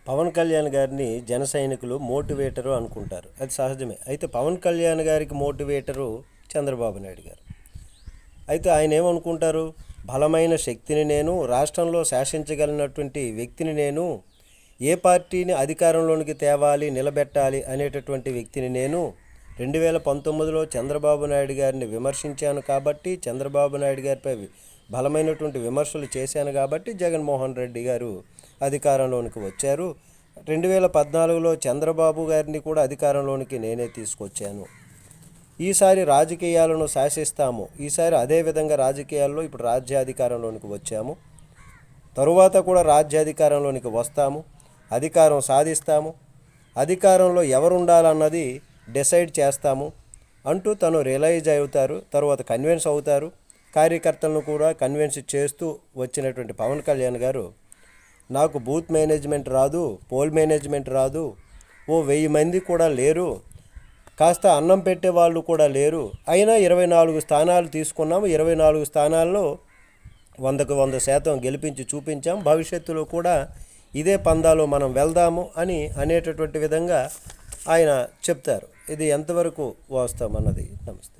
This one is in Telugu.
పవన్ కళ్యాణ్ గారిని జన సైనికులు మోటివేటరు అనుకుంటారు. అది సహజమే. అయితే పవన్ కళ్యాణ్ గారికి మోటివేటరు చంద్రబాబు నాయుడు గారు. అయితే ఆయన ఏమనుకుంటారు, బలమైన శక్తిని నేను, రాష్ట్రంలో శాసించగలిగినటువంటి వ్యక్తిని నేను, ఏ పార్టీని అధికారంలోనికి తేవాలి, నిలబెట్టాలి అనేటటువంటి వ్యక్తిని నేను 2019లో చంద్రబాబు నాయుడు గారిని విమర్శించాను కాబట్టి, చంద్రబాబు నాయుడు గారిపై బలమైనటువంటి విమర్శలు చేశాను కాబట్టి జగన్మోహన్ రెడ్డి గారు అధికారంలోనికి వచ్చారు. 2014లో చంద్రబాబు గారిని కూడా అధికారంలోనికి నేనే తీసుకొచ్చాను. ఈసారి రాజకీయాలను శాసిస్తాము. ఈసారి అదేవిధంగా రాజకీయాల్లో ఇప్పుడు రాజ్యాధికారంలోనికి వచ్చాము, తరువాత కూడా రాజ్యాధికారంలోనికి వస్తాము, అధికారం సాధిస్తాము, అధికారంలో ఎవరుండాలన్నది డిసైడ్ చేస్తాము అంటూ తను రియలైజ్ అవుతారు. తర్వాత కన్విన్స్ అవుతారు. కార్యకర్తలను కూడా కన్విన్స్ చేస్తూ వచ్చినటువంటి పవన్ కళ్యాణ్ గారు, నాకు బూత్ మేనేజ్మెంట్ రాదు, పోల్ మేనేజ్మెంట్ రాదు, ఓ 1000 మంది కూడా లేరు, కాస్త అన్నం పెట్టే వాళ్ళు కూడా లేరు, అయినా 24 స్థానాలు తీసుకున్నాము, 24 స్థానాల్లో 100కు 100% గెలిపించి చూపించాం, భవిష్యత్తులో కూడా ఇదే పందాలో మనం వెళ్దాము అని అనేటటువంటి విధంగా ఆయన చెప్తారు. ఇది ఎంతవరకు వాస్తవం అన్నది. నమస్తే.